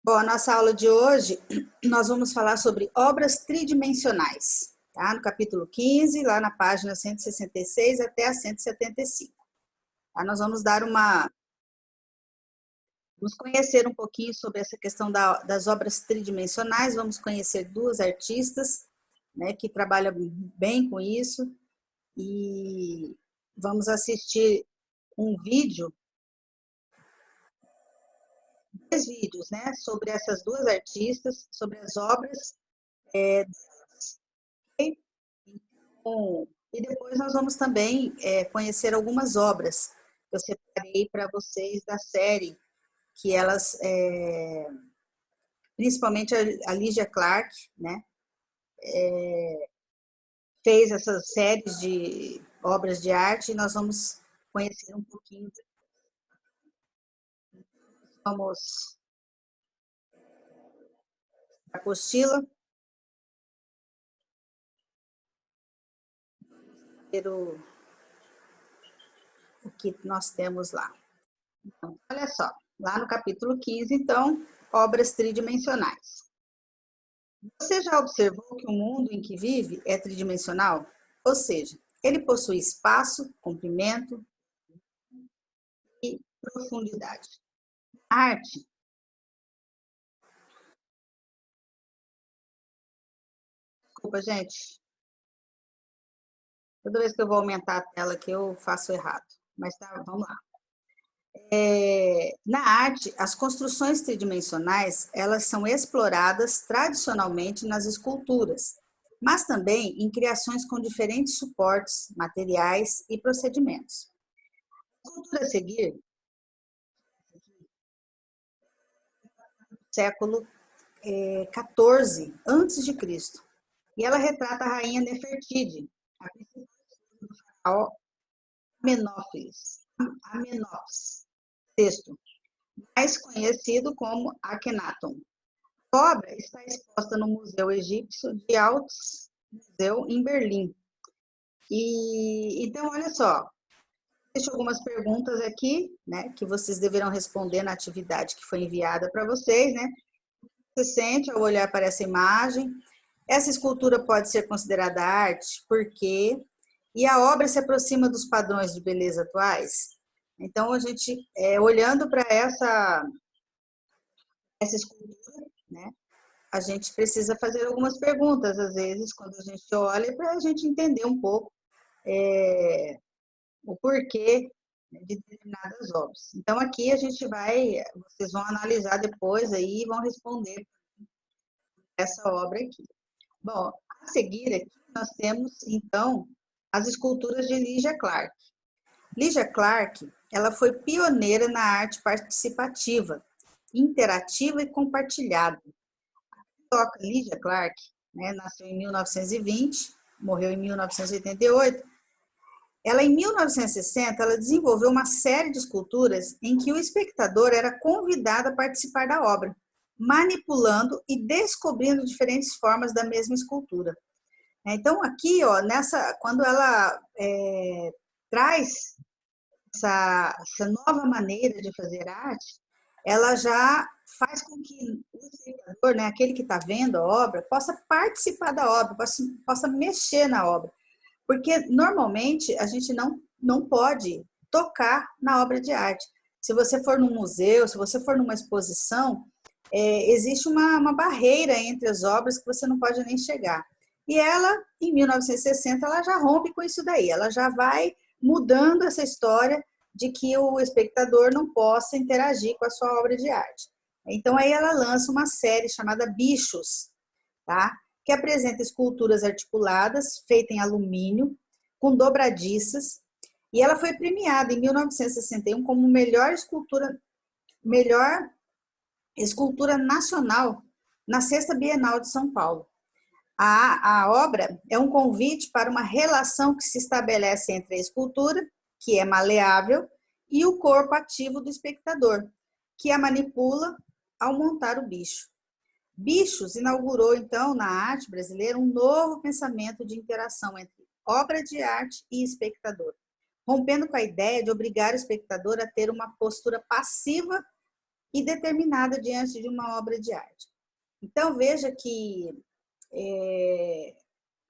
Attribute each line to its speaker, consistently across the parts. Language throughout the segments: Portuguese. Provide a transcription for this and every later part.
Speaker 1: Bom, a nossa aula de hoje, nós vamos falar sobre obras tridimensionais, tá? No capítulo 15, lá na página 166 até a 175. Tá? Nós vamos vamos conhecer um pouquinho sobre essa questão das obras tridimensionais, vamos conhecer duas artistas, né, que trabalham bem com isso, e vamos assistir um vídeo, dois vídeos, né, sobre essas duas artistas, sobre as obras. E depois nós vamos também conhecer algumas obras que eu separei para vocês da série, que elas, principalmente a Lígia Clark, né, fez essas séries de obras de arte, e nós vamos conhecer um pouquinho. Vamos para a apostila, ver o que nós temos lá. Então, olha só, lá no capítulo 15, então, obras tridimensionais. Você já observou que o mundo em que vive é tridimensional? Ou seja, ele possui espaço, comprimento e profundidade. A arte, desculpa, gente, toda vez que eu vou aumentar a tela aqui eu faço errado, mas tá, vamos lá. Na arte, as construções tridimensionais, elas são exploradas tradicionalmente nas esculturas, mas também em criações com diferentes suportes, materiais e procedimentos. A escultura a seguir, século XIV antes de Cristo, e ela retrata a rainha Nefertiti, a principal Amenófis VI, mais conhecido como Akhenaton. A obra está exposta no Museu Egípcio de Altes Museu em Berlim. E então, olha só, deixo algumas perguntas aqui, né, que vocês deverão responder na atividade que foi enviada para vocês, né? Você sente ao olhar para essa imagem? Essa escultura pode ser considerada arte, por quê? E a obra se aproxima dos padrões de beleza atuais? Então, a gente, olhando para essa escultura, né, a gente precisa fazer algumas perguntas, às vezes, quando a gente olha, para a gente entender um pouco o porquê de determinadas obras. Então, aqui a gente vocês vão analisar depois aí e vão responder essa obra aqui. Bom, a seguir aqui nós temos, então, as esculturas de Lígia Clark. Lígia Clark, ela foi pioneira na arte participativa, interativa e compartilhada. A Lígia Clark, né, nasceu em 1920, morreu em 1988. Ela, em 1960, ela desenvolveu uma série de esculturas em que o espectador era convidado a participar da obra, manipulando e descobrindo diferentes formas da mesma escultura. Então, aqui, ó, quando ela traz essa nova maneira de fazer arte, ela já faz com que o espectador, né, aquele que está vendo a obra, possa participar da obra, possa mexer na obra. Porque, normalmente, a gente não pode tocar na obra de arte. Se você for num museu, se você for numa exposição, existe uma barreira entre as obras que você não pode nem chegar. E ela, em 1960, ela já rompe com isso daí, ela já vai mudando essa história de que o espectador não possa interagir com a sua obra de arte. Então, aí ela lança uma série chamada Bichos, tá? Que apresenta esculturas articuladas, feitas em alumínio, com dobradiças, e ela foi premiada em 1961 como melhor escultura nacional na Sexta Bienal de São Paulo. A obra é um convite para uma relação que se estabelece entre a escultura, que é maleável, e o corpo ativo do espectador, que a manipula ao montar o bicho. Bichos inaugurou, então, na arte brasileira, um novo pensamento de interação entre obra de arte e espectador, rompendo com a ideia de obrigar o espectador a ter uma postura passiva e determinada diante de uma obra de arte. Então, veja que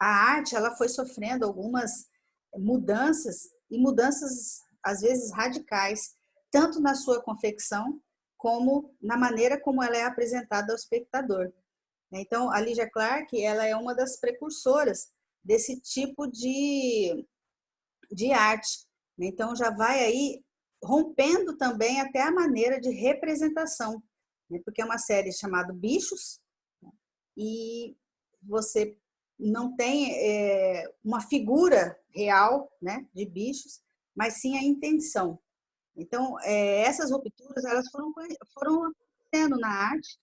Speaker 1: a arte ela foi sofrendo algumas mudanças, e mudanças, às vezes, radicais, tanto na sua confecção, como na maneira como ela é apresentada ao espectador. Então, a Lygia Clark ela é uma das precursoras desse tipo de arte. Então, já vai aí rompendo também até a maneira de representação, porque é uma série chamada Bichos, e você não tem uma figura real, né, de bichos, mas sim a intenção. Então, essas rupturas elas foram acontecendo na arte,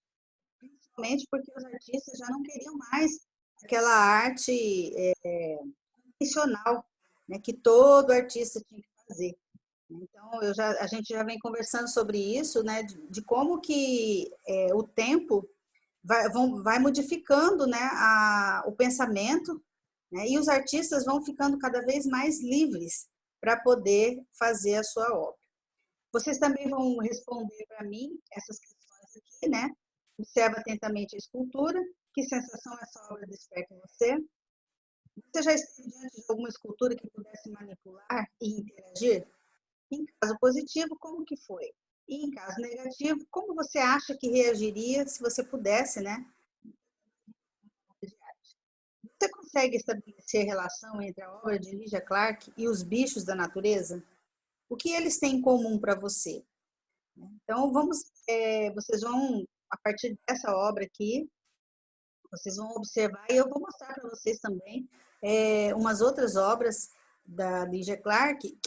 Speaker 1: principalmente porque os artistas já não queriam mais aquela arte convencional, né, que todo artista tinha que fazer. Então, a gente já vem conversando sobre isso, né, de como que o tempo vai modificando, né, o pensamento, né, e os artistas vão ficando cada vez mais livres para poder fazer a sua obra. Vocês também vão responder para mim essas questões aqui, né? Observa atentamente a escultura. Que sensação essa obra desperta em você? Você já esteve diante de alguma escultura que pudesse manipular e interagir? Em caso positivo, como que foi? E em caso negativo, como você acha que reagiria se você pudesse, né? Você consegue estabelecer relação entre a obra de Lygia Clark e os bichos da natureza? O que eles têm em comum para você? Então, vocês vão, a partir dessa obra aqui, vocês vão observar, e eu vou mostrar para vocês também umas outras obras da Lygia Clark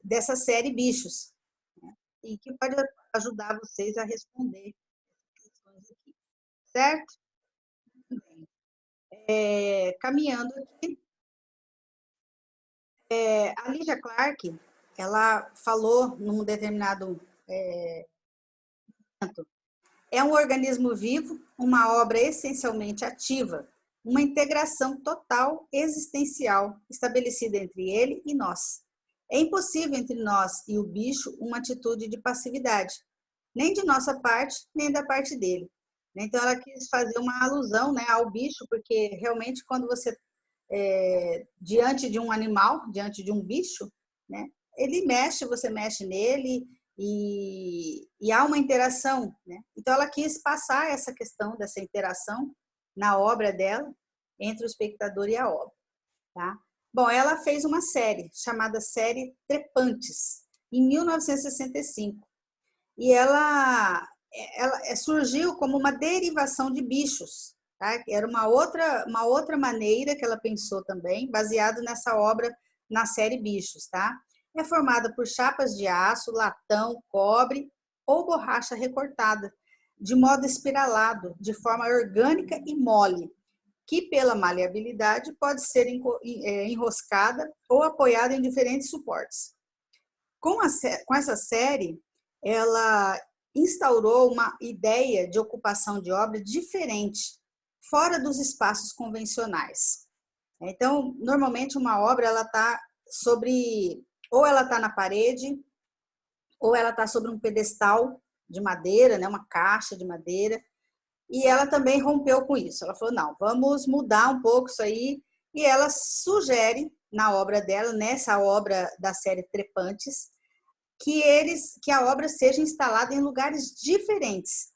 Speaker 1: dessa série Bichos, né? E que pode ajudar vocês a responder essas questões aqui, certo? Bem, caminhando aqui, a Lygia Clark, ela falou num determinado momento, é um organismo vivo, uma obra essencialmente ativa, uma integração total existencial estabelecida entre ele e nós. É impossível entre nós e o bicho uma atitude de passividade, nem de nossa parte, nem da parte dele. Então, ela quis fazer uma alusão, né, ao bicho, porque realmente quando você diante de um animal, diante de um bicho, né, ele mexe, você mexe nele, e há uma interação, né? Então ela quis passar essa questão dessa interação na obra dela entre o espectador e a obra, tá? Bom, ela fez uma série chamada série Trepantes em 1965 e ela surgiu como uma derivação de bichos, tá? Era uma outra maneira que ela pensou também, baseado nessa obra na série Bichos, tá? É formada por chapas de aço, latão, cobre ou borracha recortada, de modo espiralado, de forma orgânica e mole, que pela maleabilidade pode ser enroscada ou apoiada em diferentes suportes. Com essa série, ela instaurou uma ideia de ocupação de obra diferente, fora dos espaços convencionais. Então, normalmente uma obra ela está ou ela está na parede, ou ela está sobre um pedestal de madeira, né, uma caixa de madeira, e ela também rompeu com isso. Ela falou, não, vamos mudar um pouco isso aí, e ela sugere na obra dela, nessa obra da série Trepantes, que a obra seja instalada em lugares diferentes,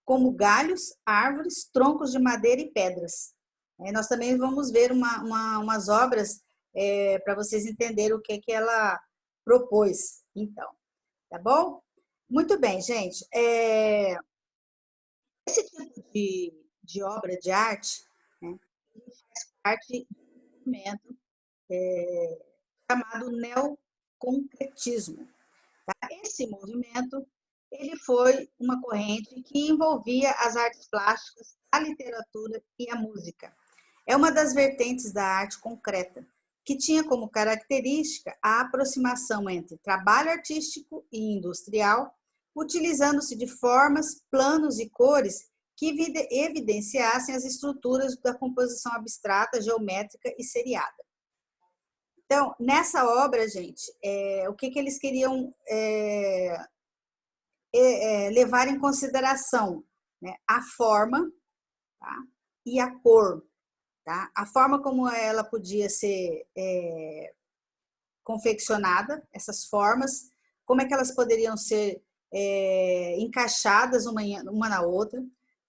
Speaker 1: como galhos, árvores, troncos de madeira e pedras. Nós também vamos ver umas obras para vocês entenderem o que ela propôs, então, tá bom? Muito bem, gente. Esse tipo de obra de arte, né, faz parte de um movimento chamado neoconcretismo. Esse movimento ele foi uma corrente que envolvia as artes plásticas, a literatura e a música. É uma das vertentes da arte concreta, que tinha como característica a aproximação entre trabalho artístico e industrial, utilizando-se de formas, planos e cores que evidenciassem as estruturas da composição abstrata, geométrica e seriada. Então, nessa obra, gente, o que eles queriam levar em consideração, né, a forma, tá, e a cor. Tá? A forma como ela podia ser confeccionada, essas formas, como é que elas poderiam ser encaixadas uma na outra.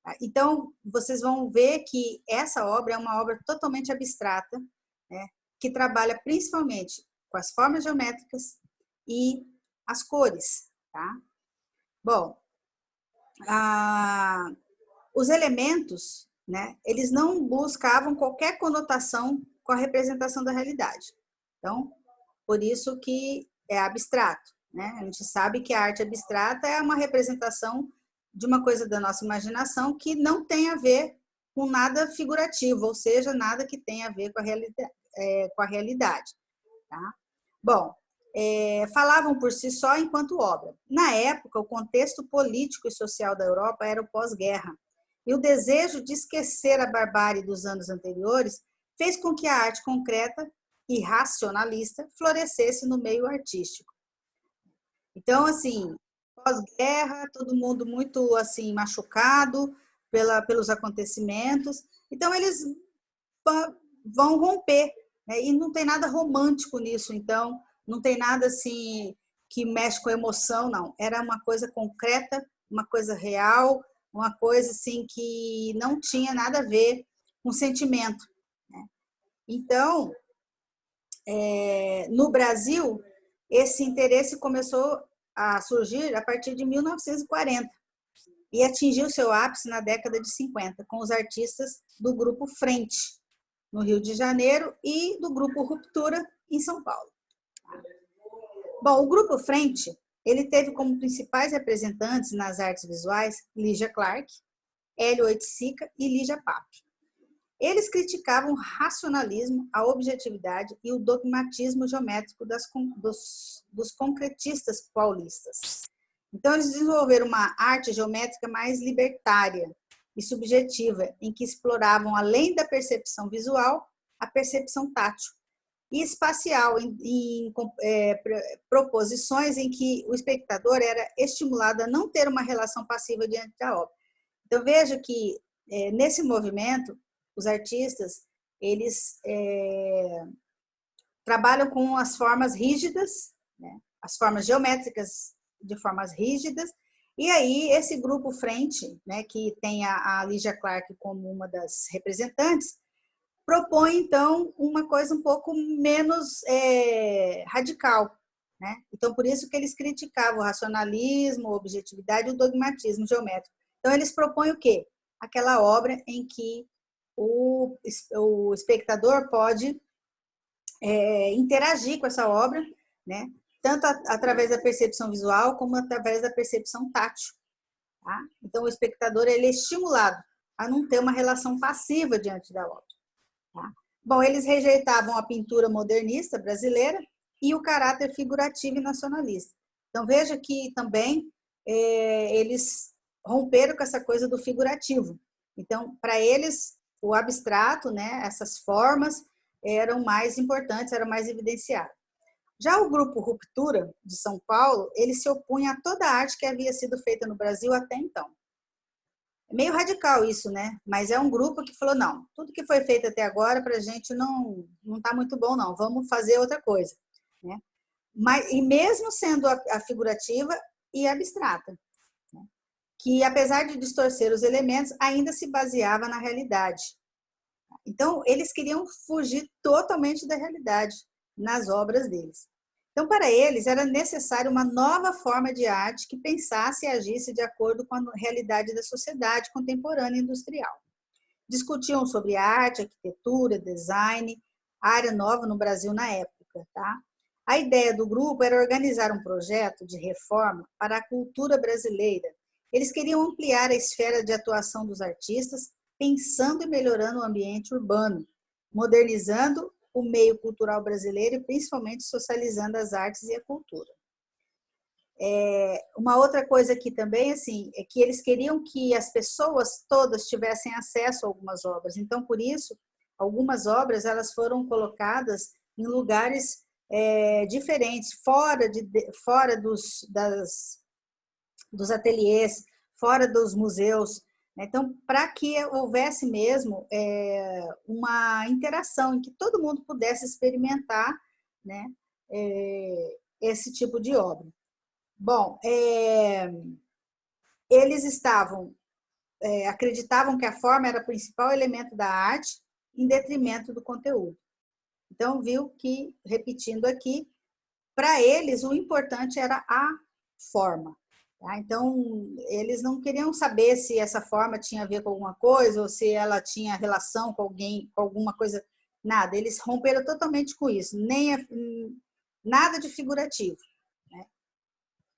Speaker 1: Tá? Então, vocês vão ver que essa obra é uma obra totalmente abstrata, né, que trabalha principalmente com as formas geométricas e as cores. Tá? Bom, os elementos, né, eles não buscavam qualquer conotação com a representação da realidade. Então, por isso que é abstrato, né? A gente sabe que a arte abstrata é uma representação de uma coisa da nossa imaginação que não tem a ver com nada figurativo, ou seja, nada que tenha a ver com a realidade. Tá? Bom, falavam por si só enquanto obra. Na época, o contexto político e social da Europa era o pós-guerra, e o desejo de esquecer a barbárie dos anos anteriores fez com que a arte concreta e racionalista florescesse no meio artístico. Então, assim, pós-guerra, todo mundo muito assim machucado pelos acontecimentos. Então, eles vão romper, né? E não tem nada romântico nisso, então, não tem nada assim que mexe com a emoção, não. Era uma coisa concreta, uma coisa real, uma coisa assim que não tinha nada a ver com sentimento, né? Então, no Brasil, esse interesse começou a surgir a partir de 1940 e atingiu seu ápice na década de 50, com os artistas do Grupo Frente, no Rio de Janeiro, e do Grupo Ruptura, em São Paulo. Bom, o Grupo Frente, ele teve como principais representantes nas artes visuais Lígia Clark, Hélio Oiticica e Lígia Pape. Eles criticavam o racionalismo, a objetividade e o dogmatismo geométrico dos concretistas paulistas. Então, eles desenvolveram uma arte geométrica mais libertária e subjetiva, em que exploravam, além da percepção visual, a percepção tátil e espacial, em proposições em que o espectador era estimulado a não ter uma relação passiva diante da obra. Então, veja que, nesse movimento, os artistas, eles trabalham com as formas rígidas, né? As formas geométricas de formas rígidas, e aí esse grupo Frente, né, que tem a Lígia Clark como uma das representantes, propõe, então, uma coisa um pouco menos radical, né? Então, por isso que eles criticavam o racionalismo, a objetividade e o dogmatismo geométrico. Então, eles propõem o quê? Aquela obra em que o espectador pode interagir com essa obra, né? Tanto através da percepção visual como através da percepção tátil. Tá? Então, o espectador ele é estimulado a não ter uma relação passiva diante da obra. Tá? Bom, eles rejeitavam a pintura modernista brasileira e o caráter figurativo e nacionalista. Então, veja que também eles romperam com essa coisa do figurativo. Então, para eles, o abstrato, né, essas formas, eram mais importantes, eram mais evidenciadas. Já o grupo Ruptura, de São Paulo, ele se opunha a toda a arte que havia sido feita no Brasil até então. É meio radical isso, né? Mas é um grupo que falou, não, tudo que foi feito até agora para a gente não está muito bom, não, vamos fazer outra coisa, né? E mesmo sendo a figurativa e abstrata, né? Que apesar de distorcer os elementos, ainda se baseava na realidade. Então, eles queriam fugir totalmente da realidade nas obras deles. Então, para eles, era necessário uma nova forma de arte que pensasse e agisse de acordo com a realidade da sociedade contemporânea e industrial. Discutiam sobre arte, arquitetura, design, área nova no Brasil na época. Tá? A ideia do grupo era organizar um projeto de reforma para a cultura brasileira. Eles queriam ampliar a esfera de atuação dos artistas, pensando e melhorando o ambiente urbano, modernizando o meio cultural brasileiro e principalmente socializando as artes e a cultura. Uma outra coisa aqui também, assim, é que eles queriam que as pessoas todas tivessem acesso a algumas obras. Então, por isso, algumas obras elas foram colocadas em lugares diferentes, fora dos ateliês, fora dos museus. Então, para que houvesse mesmo uma interação, em que todo mundo pudesse experimentar, né, esse tipo de obra. Bom, eles acreditavam que a forma era o principal elemento da arte, em detrimento do conteúdo. Então, viu que, repetindo aqui, para eles o importante era a forma. Tá? Então, eles não queriam saber se essa forma tinha a ver com alguma coisa ou se ela tinha relação com alguém, com alguma coisa, nada. Eles romperam totalmente com isso, nada de figurativo. Né?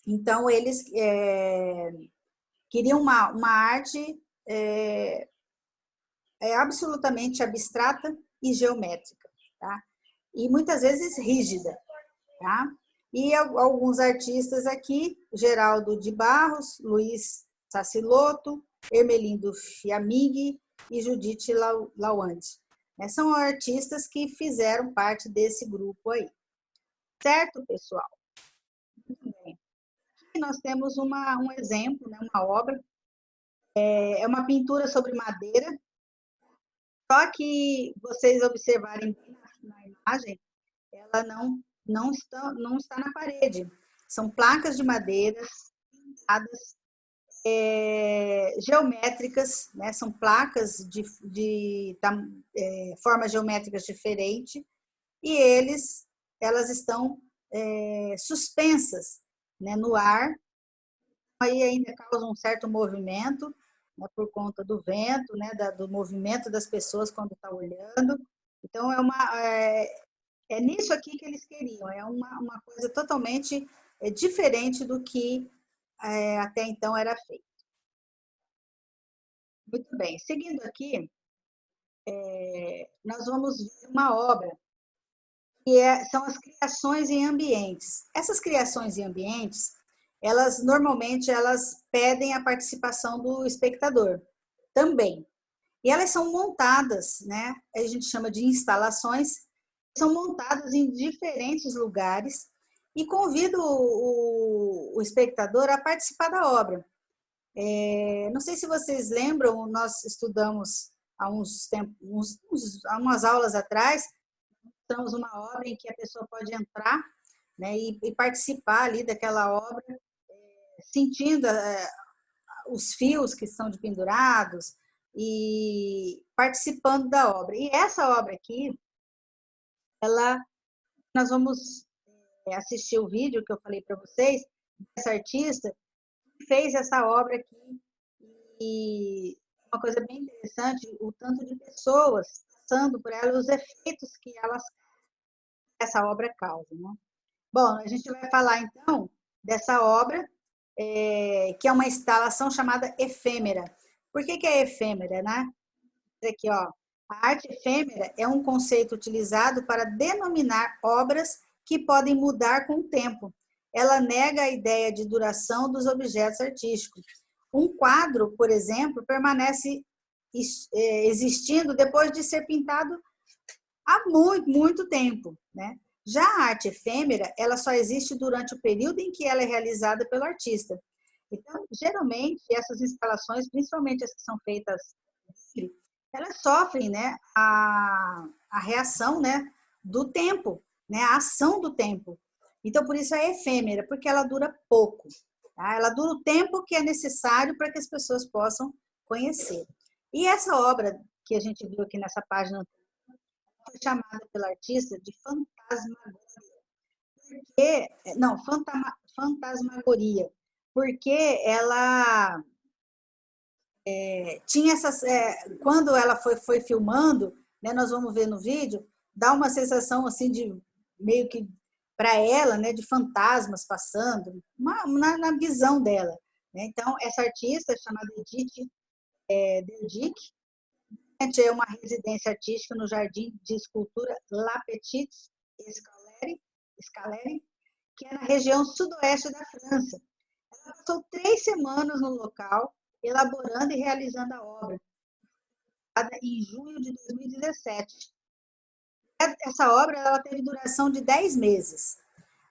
Speaker 1: Então, eles queriam uma arte absolutamente abstrata e geométrica, tá? E muitas vezes rígida. Tá? E alguns artistas aqui, Geraldo de Barros, Luiz Saciloto, Ermelindo Fiamighi e Judite Lawande. São artistas que fizeram parte desse grupo aí. Certo, pessoal? Muito bem. Aqui nós temos um exemplo, né, uma obra, é uma pintura sobre madeira, só que vocês observarem bem na imagem, ela não está na parede. São placas de madeira pintadas, geométricas, né? São placas de formas geométricas diferentes e elas estão suspensas, né, no ar. Aí ainda causa um certo movimento, né, por conta do vento, né, do movimento das pessoas quando está olhando. Então, é nisso aqui que eles queriam, é uma coisa totalmente diferente do que até então era feito. Muito bem, seguindo aqui, nós vamos ver uma obra que são as criações em ambientes. Essas criações em ambientes, normalmente elas pedem a participação do espectador também. E elas são montadas, né? A gente chama de instalações, são montadas em diferentes lugares e convido o espectador a participar da obra. Não sei se vocês lembram, nós estudamos há há umas aulas atrás, estamos uma obra em que a pessoa pode entrar, né, e participar ali daquela obra, sentindo os fios que são pendurados e participando da obra. E essa obra aqui, nós vamos assistir o vídeo que eu falei para vocês, dessa artista que fez essa obra aqui. E uma coisa bem interessante, o tanto de pessoas passando por ela, os efeitos que essa obra causa. Né? Bom, a gente vai falar então dessa obra, que é uma instalação chamada efêmera. Por que é efêmera, né? Aqui, ó, a arte efêmera é um conceito utilizado para denominar obras que podem mudar com o tempo. Ela nega a ideia de duração dos objetos artísticos. Um quadro, por exemplo, permanece existindo depois de ser pintado há muito, muito tempo, né? Já a arte efêmera, ela só existe durante o período em que ela é realizada pelo artista. Então, geralmente, essas instalações, principalmente as que são feitas, elas sofrem, né, a reação, né, do tempo, né, a ação do tempo. Então, por isso é efêmera, porque ela dura pouco. Tá? Ela dura o tempo que é necessário para que as pessoas possam conhecer. E essa obra que a gente viu aqui nessa página foi chamada pela artista de fantasmagoria, porque ela tinha essas, quando ela foi filmando, né, nós vamos ver no vídeo, dá uma sensação assim de meio que para ela, né, de fantasmas passando, na visão dela. Né? Então, essa artista chamada Edith Derdick, é uma residência artística no Jardim de Escultura La Petite Scalerie, que é na região sudoeste da França. Ela passou 3 semanas no local, elaborando e realizando a obra, em junho de 2017. Essa obra ela teve duração de 10 meses.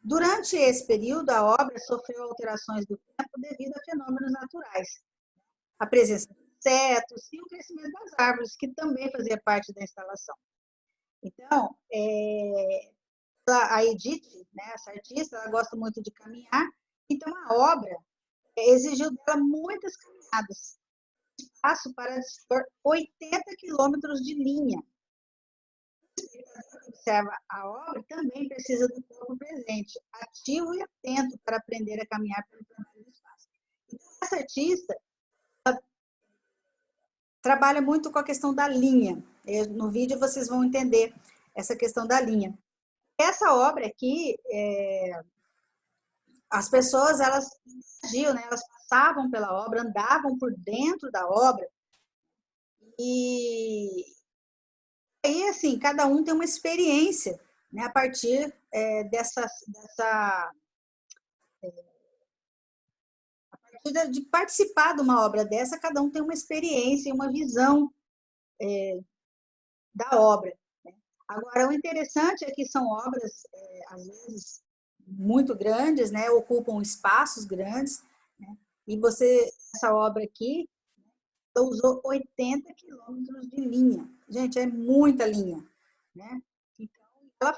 Speaker 1: Durante esse período, a obra sofreu alterações do tempo devido a fenômenos naturais. A presença de insetos e o crescimento das árvores, que também fazia parte da instalação. Então, a Edith, né, essa artista, ela gosta muito de caminhar, então a obra exigiu dela muitas caminhadas, espaço para dispor 80 quilômetros de linha. O espectador que observa a obra também precisa do corpo presente, ativo e atento para aprender a caminhar pelo tamanho do espaço. Então, essa artista trabalha muito com a questão da linha. No vídeo vocês vão entender essa questão da linha. Essa obra aqui, as pessoas, elas agiam, né? Elas passavam pela obra, andavam por dentro da obra, e aí, assim, cada um tem uma experiência, né? A partir de participar de uma obra dessa, cada um tem uma experiência e uma visão da obra. Né? Agora, o interessante é que são obras, às vezes, muito grandes, né? Ocupam espaços grandes, né? E essa obra aqui, usou 80 quilômetros de linha. Gente, é muita linha, né? Então, ela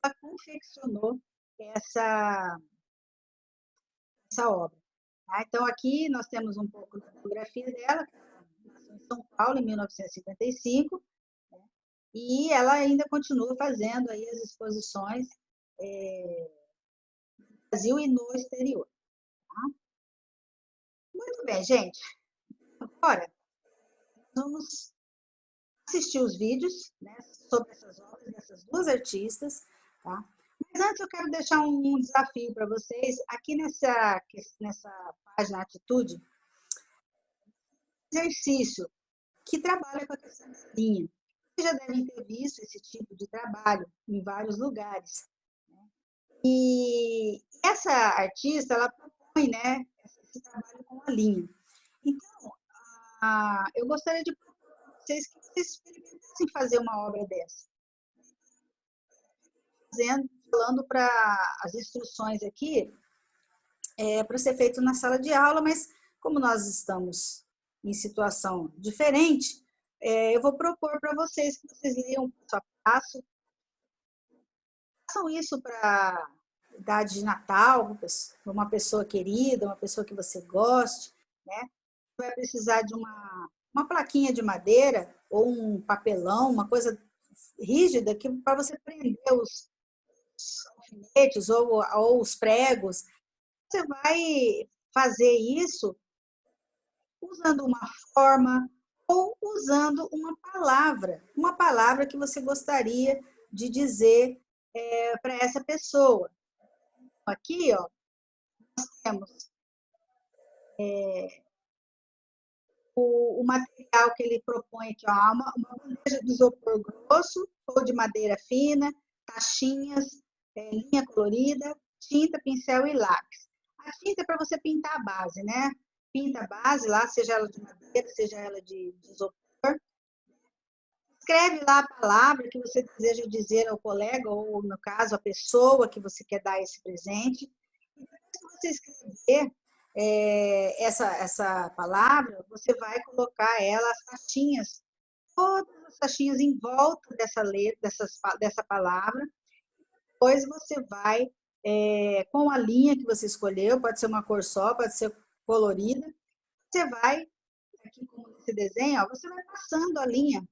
Speaker 1: ela confeccionou essa obra. Tá? Então, aqui nós temos um pouco da biografia dela, nasceu em São Paulo, em 1955, né? E ela ainda continua fazendo aí as exposições no Brasil e no exterior. Tá? Muito bem, gente. Agora, vamos assistir os vídeos, né, sobre essas obras dessas duas artistas, tá? Mas antes eu quero deixar um desafio para vocês. Aqui nessa página Atitude, exercício que trabalha com a questão da linha. Vocês já devem ter visto esse tipo de trabalho em vários lugares. Né? E essa artista, ela propõe, né, esse trabalho com a linha. Então, eu gostaria de propor para vocês que vocês experimentassem fazer uma obra dessa. Falando para as instruções aqui, para ser feito na sala de aula, mas como nós estamos em situação diferente, eu vou propor para vocês que vocês leiam passo a passo. Façam isso para idade de Natal, uma pessoa querida, uma pessoa que você goste, né? Vai precisar de uma plaquinha de madeira ou um papelão, uma coisa rígida que para você prender os alfinetes ou os pregos. Você vai fazer isso usando uma forma ou usando uma palavra que você gostaria de dizer para essa pessoa. Aqui, ó, nós temos o material que ele propõe aqui, ó, uma bandeja de isopor grosso ou de madeira fina, taxinhas, linha colorida, tinta, pincel e lápis. A tinta é para você pintar a base, né? Pinta a base lá, seja ela de madeira, seja ela de isopor. Escreve lá a palavra que você deseja dizer ao colega, ou, no caso, a pessoa que você quer dar esse presente. E depois que você escrever essa palavra, você vai colocar ela, as taxinhas, todas as taxinhas em volta dessa letra, dessa palavra. Depois você vai, com a linha que você escolheu, pode ser uma cor só, pode ser colorida, você vai, aqui como nesse desenho, ó, você vai passando a linha,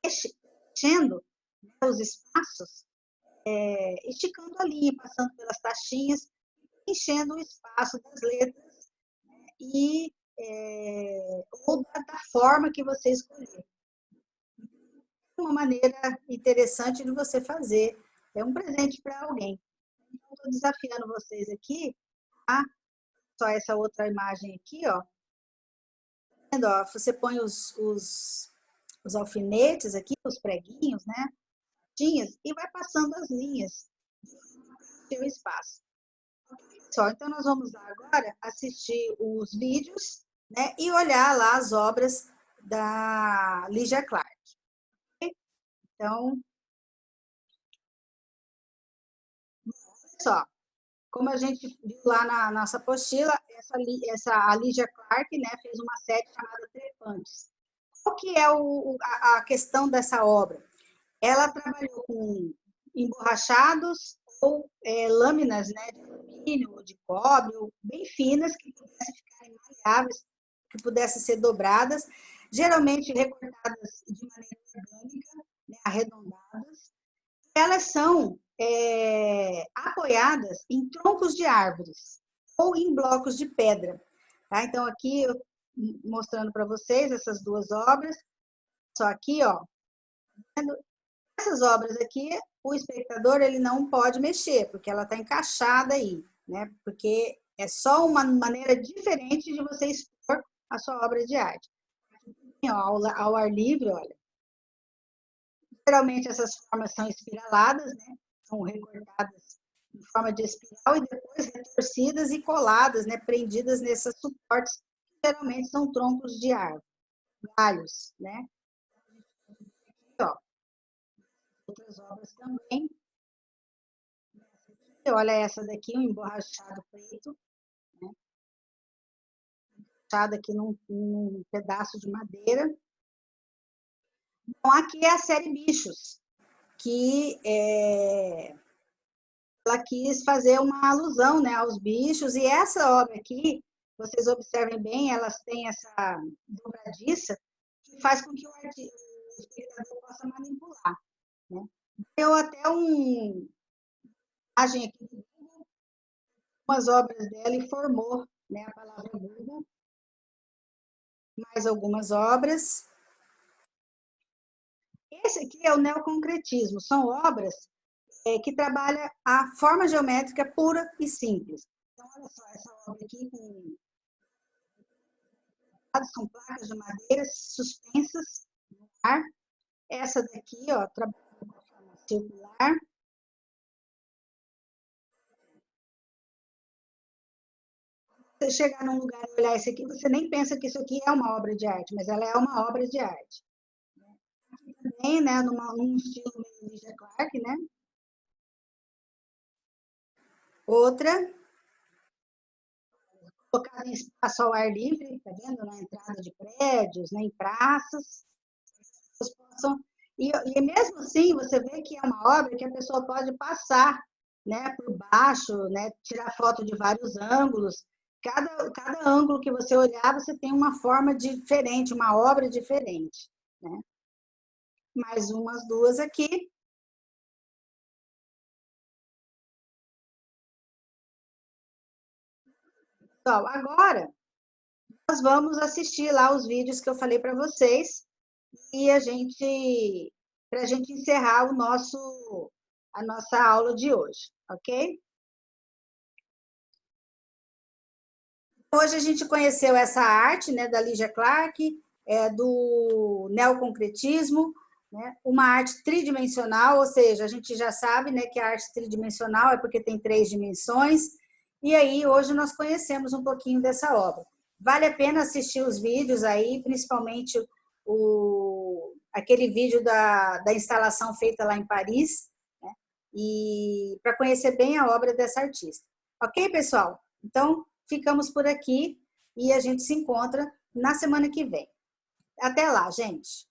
Speaker 1: enchendo, né, os espaços, esticando a linha, passando pelas taxinhas, enchendo o espaço das letras, né, ou da forma que você escolher. Uma maneira interessante de você fazer um presente para alguém. Então, estou desafiando vocês aqui, tá? Só essa outra imagem aqui, ó. Você põe os alfinetes aqui, os preguinhos, né? E vai passando as linhas do seu espaço. Então nós vamos agora assistir os vídeos, né, e olhar lá as obras da Lygia Clark. Então, só, como a gente viu lá na nossa apostila, a Lygia Clark, né, fez uma série chamada Trepantes. Qual que é a questão dessa obra? Ela trabalhou com emborrachados ou lâminas, né, de alumínio ou de cobre, ou bem finas, que pudessem ficar maleáveis, que pudessem ser dobradas, geralmente recortadas de maneira orgânica, né, arredondadas. Elas são apoiadas em troncos de árvores ou em blocos de pedra. Tá? Então, aqui, eu mostrando para vocês essas duas obras, só aqui, ó, essas obras aqui, o espectador ele não pode mexer, porque ela está encaixada aí, né? Porque é só uma maneira diferente de você expor a sua obra de arte. Ao ar livre, olha. Geralmente essas formas são espiraladas, né? São recortadas em forma de espiral e depois retorcidas e coladas, né? Prendidas nesses suportes, que geralmente são troncos de árvore, galhos, né? Aqui, ó, outras obras também. Olha essa daqui, um emborrachado preto, né? Emborrachado aqui num pedaço de madeira. Então, aqui é a série Bichos, que ela quis fazer uma alusão, né, aos bichos, e essa obra aqui, vocês observem bem, elas têm essa dobradiça que faz com que o espectador possa manipular, né? Deu até uma imagem aqui de umas obras dela e formou, né, a palavra Google. Mais algumas obras. Esse aqui é o neoconcretismo, são obras que trabalham a forma geométrica pura e simples. Então, olha só, essa obra aqui são placas de madeira suspensas no ar. Essa daqui, ó, trabalha com a forma circular. Você chegar num lugar e olhar isso aqui, você nem pensa que isso aqui é uma obra de arte, mas ela é uma obra de arte. Aqui também, né, num estilo meio Lygia Clark, né? Outra, colocada em espaço ao ar livre, tá vendo? Na entrada de prédios, né, em praças. Possam, e mesmo assim, você vê que é uma obra que a pessoa pode passar, né, por baixo, né, tirar foto de vários ângulos. Cada ângulo que você olhar, você tem uma forma diferente, uma obra diferente, né? Mais umas duas aqui. Então, agora, nós vamos assistir lá os vídeos que eu falei para vocês e para a gente encerrar a nossa aula de hoje, ok? Hoje a gente conheceu essa arte, né, da Lygia Clark, do neoconcretismo, né, uma arte tridimensional, ou seja, a gente já sabe, né, que a arte tridimensional é porque tem 3 dimensões, e aí hoje nós conhecemos um pouquinho dessa obra. Vale a pena assistir os vídeos aí, principalmente aquele vídeo da instalação feita lá em Paris, né, e para conhecer bem a obra dessa artista. Ok, pessoal? Então, ficamos por aqui e a gente se encontra na semana que vem. Até lá, gente!